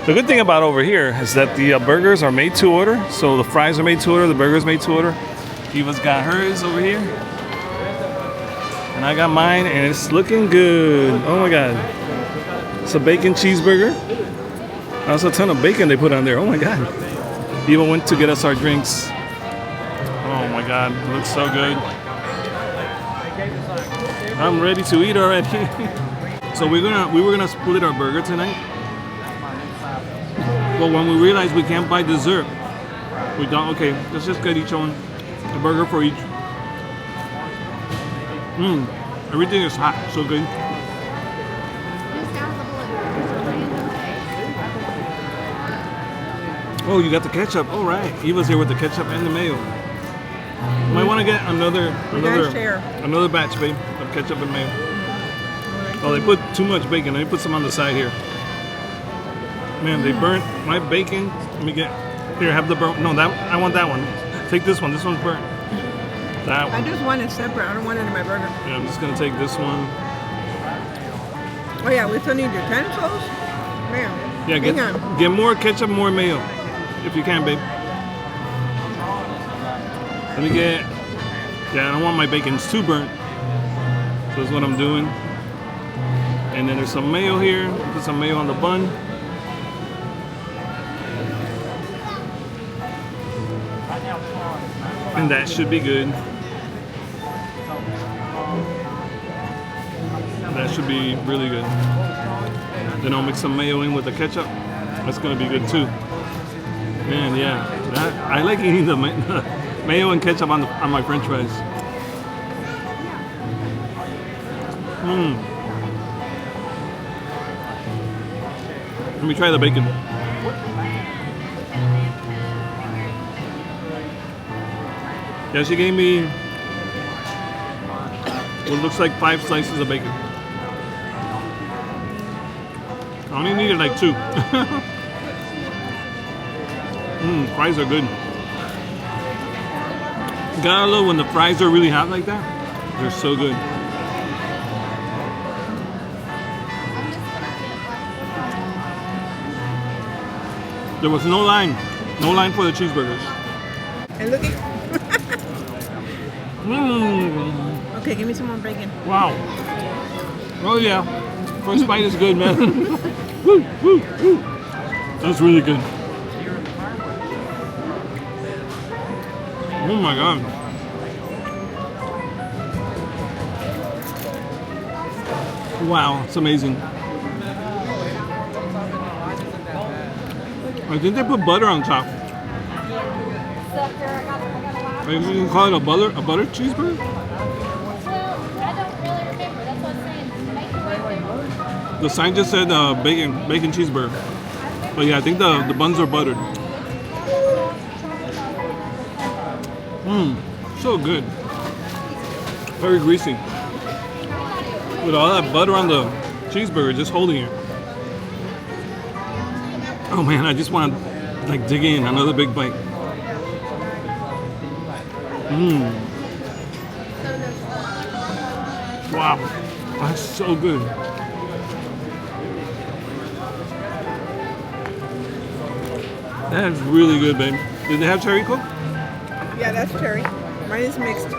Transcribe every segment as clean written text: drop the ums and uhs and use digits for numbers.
The good thing about over here is that the burgers are made to order. So the fries are made to order, the burgers made to order. Eva's got hers over here. And I got mine, and it's looking good. Oh my God. It's a bacon cheeseburger. That's a ton of bacon they put on there. Oh my God. Eva went to get us our drinks. Oh my God, it looks so good. I'm ready to eat already. So we were gonna split our burger tonight. But when we realized we can't buy dessert, we thought, okay, let's just get each one a burger for each. Everything is hot, so good. Oh, you got the ketchup. All right, Eva's here with the ketchup and the mayo. Might want to get another batch, babe, of ketchup and mayo. Oh, they put too much bacon. Let me put some on the side here. Man, they burnt my bacon. Let me get here. Have the burnt. No, that I want that one. Take this one. This one's burnt. That one. I just want it separate. I don't want it in my burger. Yeah, I'm just gonna take this one. Oh yeah, we still need utensils. Man. Yeah, get more ketchup, more mayo, if you can, babe. Let me get. Yeah, I don't want my bacons too burnt. So that's what I'm doing. And then there's some mayo here. Put some mayo on the bun. And that should be good. That should be really good. Then I'll mix some mayo in with the ketchup. That's gonna be good too. Man, yeah, I like eating the mayo and ketchup on my French fries. Let me try the bacon. Yeah, she gave me what looks like 5 slices of bacon. I only needed like 2. Fries are good. Gotta love when the fries are really hot like that. They're so good. There was no line for the cheeseburgers. And look at. Okay, give me some more bacon. Wow. Oh yeah. First bite is good, man. Woo, woo, woo. That's really good. Oh my God. Wow, it's amazing. I think they put butter on top. You can call it a butter cheeseburger? Well, I don't really remember. That's what I'm saying. Make your way through. The sign just said bacon cheeseburger. But yeah, I think the buns are buttered. So good. Very greasy. With all that butter on the cheeseburger, just holding it. Oh man, I just want to like dig in another big bite. Wow, that's so good. That is really good, babe. Did they have cherry Coke? Yeah, that's cherry. Mine is mixed.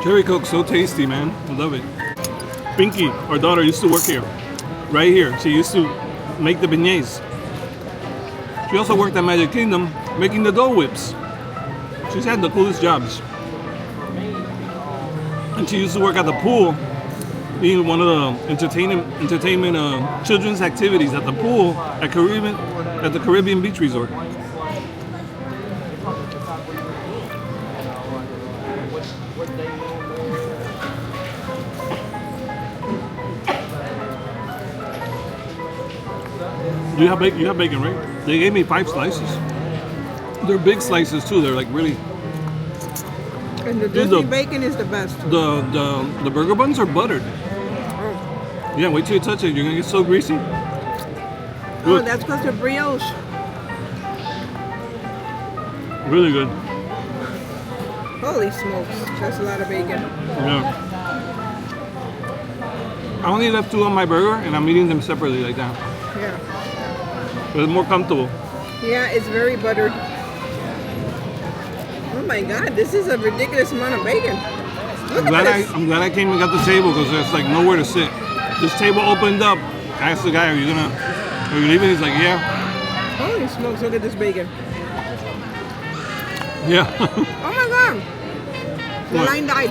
Cherry Coke, so tasty, man. I love it. Pinky, our daughter, used to work here. Right here. She used to make the beignets. She also worked at Magic Kingdom making the Dole Whips. She's had the coolest jobs. And she used to work at the pool, being one of the entertainment children's activities at the pool at the Caribbean Beach Resort. You have bacon, right? They gave me 5 slices. They're big slices too. They're like really. And the Disney bacon is the best. The burger buns are buttered. Yeah, wait till you touch it. You're gonna get so greasy. Oh, that's because they're brioche. Really good. Holy smokes, that's a lot of bacon. Yeah. I only left 2 on my burger, and I'm eating them separately like that. Yeah. It's more comfortable. Yeah, it's very buttered. Oh my God, this is a ridiculous amount of bacon. Look at this. I'm glad I came and got the table because there's like nowhere to sit. This table opened up. I asked the guy, "Are you leaving?" He's like, "Yeah." Holy smokes, look at this bacon. Yeah. Oh my God. The What? line died.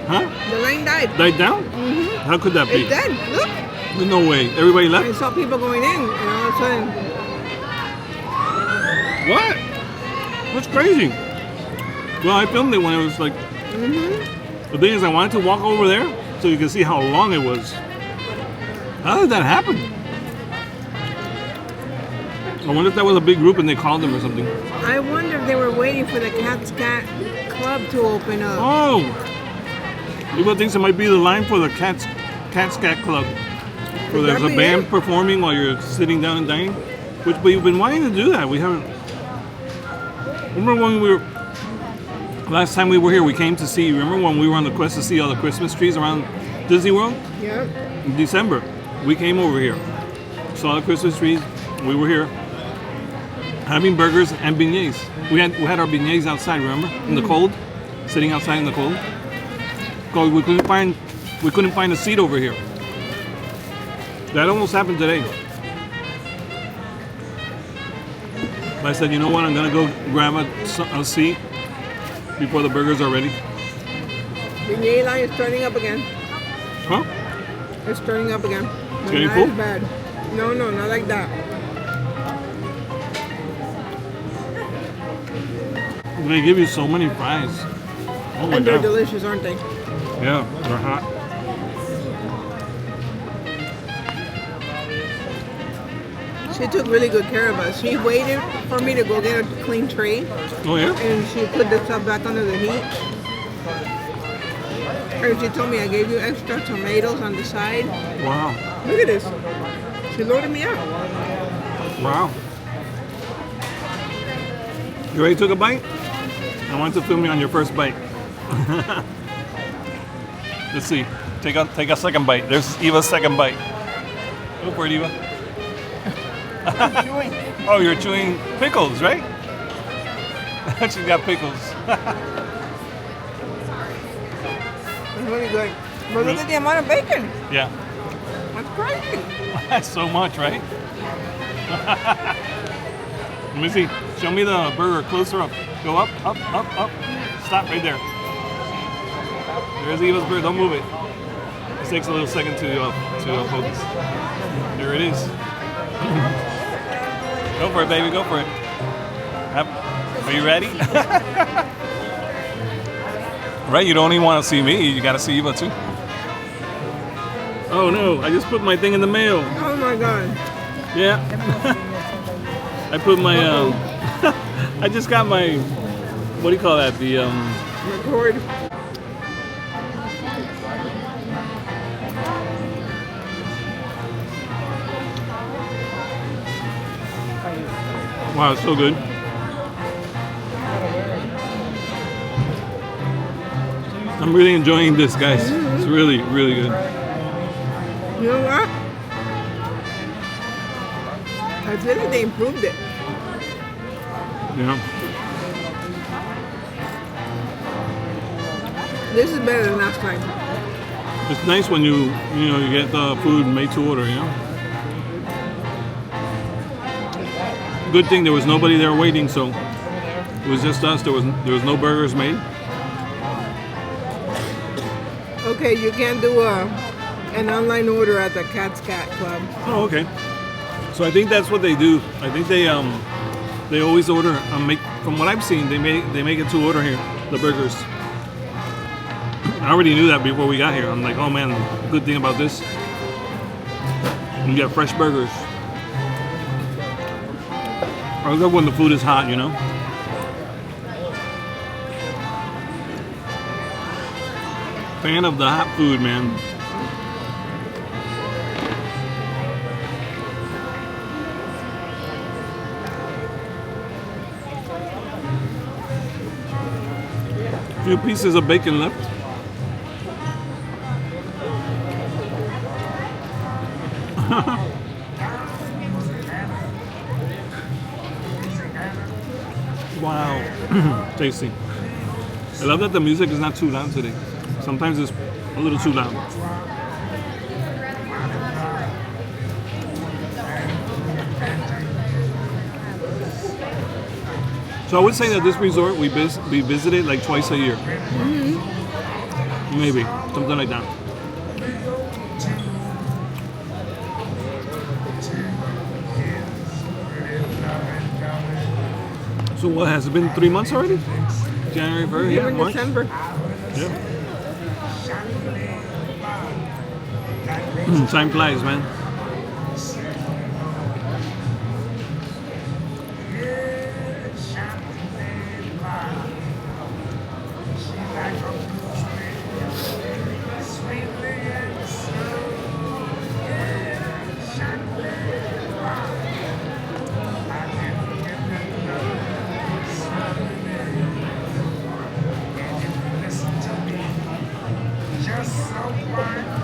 Huh? The line died. Died down? Mm-hmm. How could that be? It's dead. Look. There's no way. Everybody I left? saw people going in, and all of a sudden, What? That's crazy. Well, I filmed it when it was like... The thing is, I wanted to walk over there so you can see how long it was. How did that happen? I wonder if that was a big group and they called them or something. I wonder if they were waiting for the Cat Scat Club to open up. Oh! People thinks it might be the line for the Cat Scat Club. Where there's a band performing while you're sitting down and dining. But we've been wanting to do that. We haven't... Remember when we were... Last time we were here, we came to see... Remember when we were on the quest to see all the Christmas trees around Disney World? Yeah. In December. We came over here. Saw the Christmas trees. We were here. Having burgers and beignets. We had our beignets outside, remember? In the cold? Sitting outside in the cold. Because we couldn't find a seat over here. That almost happened today. But I said, you know what? I'm gonna go grab a seat before the burgers are ready. Beignet line is turning up again. Huh? It's turning up again. It's getting Not full? as bad. No, not like that. They give you so many fries. Oh my And they're god. delicious, aren't they? Yeah, they're hot. She took really good care of us. She waited for me to go get a clean tray, Oh yeah? and she put the stuff back under the heat. And she told me, I gave you extra tomatoes on the side. Wow. Look at this. She loaded me up. Wow. You ready to take a bite? I want to film me on your first bite. Let's see. Take a second bite. There's Eva's second bite. Go for it, Eva. Oh, you're chewing pickles, right? She's got pickles. It's really good. But look at the amount of bacon. Yeah. That's crazy. That's so much, right? Let me see. Show me the burger closer up. Go up, up, up, up. Stop right there. There's Eva's burger. Don't move it. It takes a little second to focus. There it is. Go for it, baby. Go for it. Are you ready? Right? You don't even want to see me. You got to see Eva too. Oh no! I just put my thing in the mail. Oh my God. Yeah. I put my I just got my, what do you call that? The Record. wow, it's so good. I'm really enjoying this, guys. It's really, really good. You know what? I feel like they improved it. Yeah. This is better than last time. It's nice when you get the food made to order, you know? Good thing there was nobody there waiting, so it was just us. There was no burgers made. Okay, you can't do an online order at the Cat Scat Club. Oh, okay. So I think that's what they do. I think they always order make. From what I've seen, they make it to order here, the burgers. I already knew that before we got here. I'm like, oh man, the good thing about this, you get fresh burgers. I love when the food is hot, you know. Fan of the hot food, man. Few pieces of bacon left. Wow, tasty. I love that the music is not too loud today. Sometimes it's a little too loud. So I would say that this resort we visit it like twice a year. Mm-hmm. Maybe, something like that. So what, has it been 3 months already? January, February, Even March? December. Yeah. Time flies, man.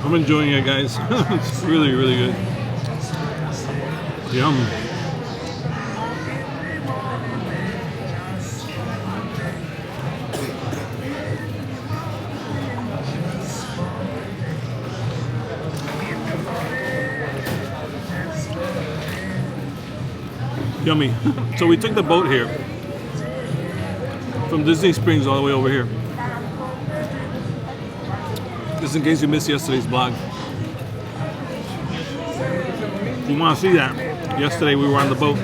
I'm enjoying it, guys. It's really, really good. Yum. Yummy. So we took the boat here from Disney Springs all the way over here. Just in case you missed yesterday's vlog. If you want to see that, yesterday we were on the boat.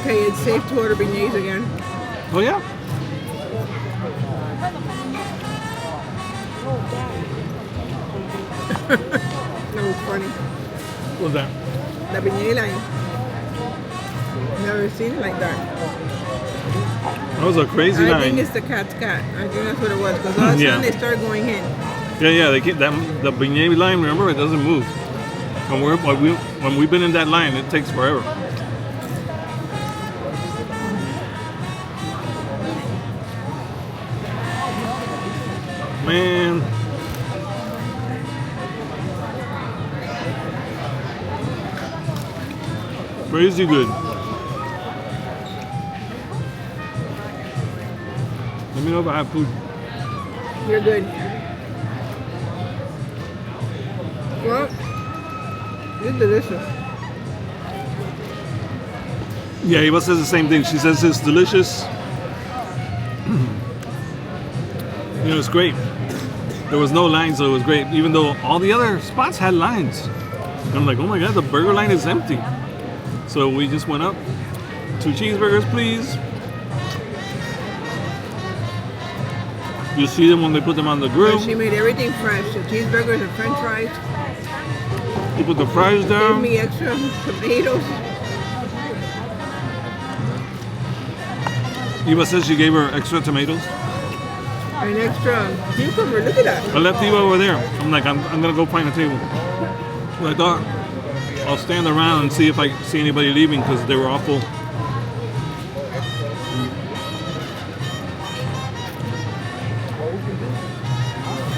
Okay, it's safe to order beignets again. Oh yeah? That was funny. What was that? The beignet line. Never seen it like that. That was a crazy I line. think it's the cat's cat. I think that's what it was. Because all of a Yeah. sudden they started going in. Yeah, they keep that the beignet line. Remember, it doesn't move. When we've been in that line, it takes forever. Man, crazy good. Let me know if I have food. You're good. Well, it's delicious. Yeah, Eva says the same thing. She says it's delicious. You know, it's great. There was no line, so it was great. Even though all the other spots had lines. And I'm like, oh my god, the burger line is empty. So we just went up. 2 cheeseburgers, please. You see them when they put them on the grill. She made everything fresh. The cheeseburgers and french fries. You put the fries Gave down. me extra tomatoes. Eva says she gave her extra tomatoes. An extra cucumber. Look at that. I left Eva over there. I'm like, I'm gonna go find a table. So I thought I'll stand around and see if I see anybody leaving because they were all full.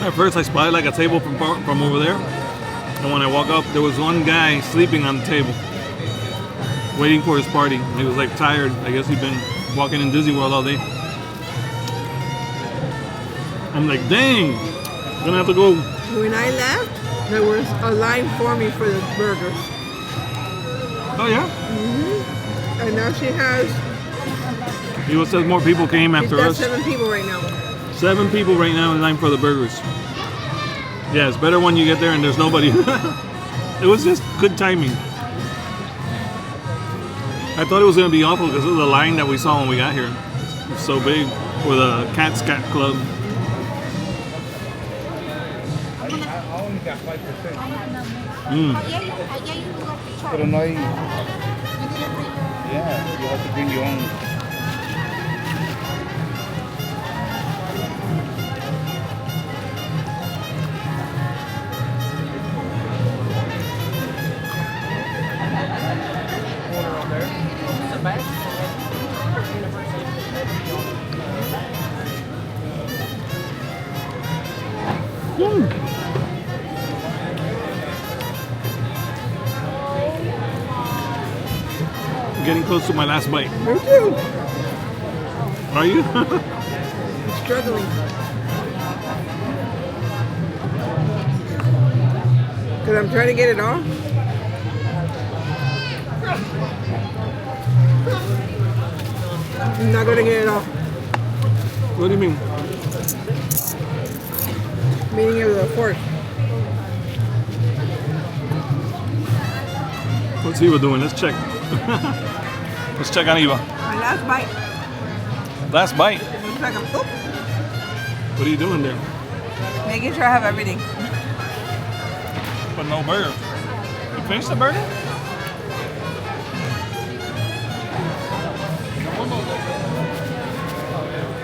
At first I spotted like a table from over there. And when I walk up, there was one guy sleeping on the table, waiting for his party. He was like tired. I guess he'd been walking in Disney World all day. I'm like, dang, I'm gonna have to go. When I left, there was a line forming for the burgers. Oh yeah? And now she has, He says more people came she's after got us. 7 people right now. 7 people right now in line for the burgers. Yeah, it's better when you get there and there's nobody. It was just good timing. I thought it was gonna be awful because of the line that we saw when we got here. It was so big for the Cat Scat Club. I only got 5%. Mm. Pero no hay. Yeah, you have to bring your own. I'm getting close to my last bite. Me too. Are you? I'm struggling. Because I'm trying to get it all. I'm not going to get it all. What do you mean? Meaning of the fork. What's Eva doing? Let's check. Let's check on Eva. My last bite. Last bite. Looks like I'm What are you doing there? making sure I have everything. But no burger. You finished the burger?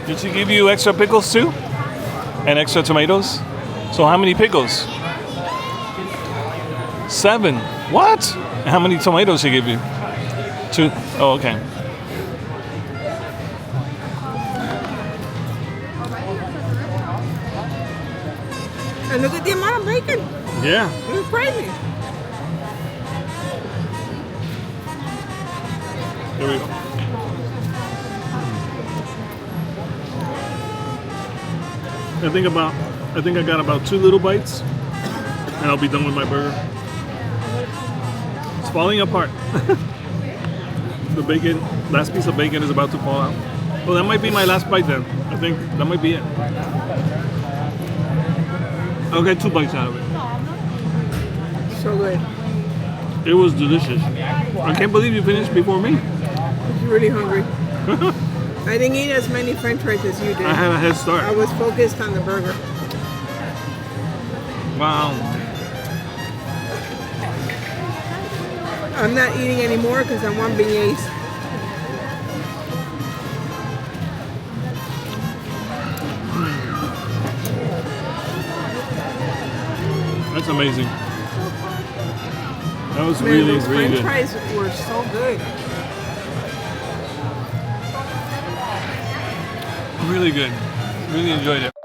Did she give you extra pickles too? And extra tomatoes? So how many pickles? 7. What? And how many tomatoes she give you? 2. Oh, okay. And look at the amount of bacon. Yeah. It's crazy. Here we go. I think I got about 2 little bites, and I'll be done with my burger. It's falling apart. The bacon, last piece of bacon is about to fall out. Well, that might be my last bite then. I think that might be it. I'll get 2 bites out of it. So good. It was delicious. I can't believe you finished before me. I'm really hungry. I didn't eat as many French fries as you did. I had a head I start. was focused on the burger. Wow. I'm not eating anymore because I want beignets. That's amazing. That was Man, really, those really French good. fries were so good. Really good. Really enjoyed it.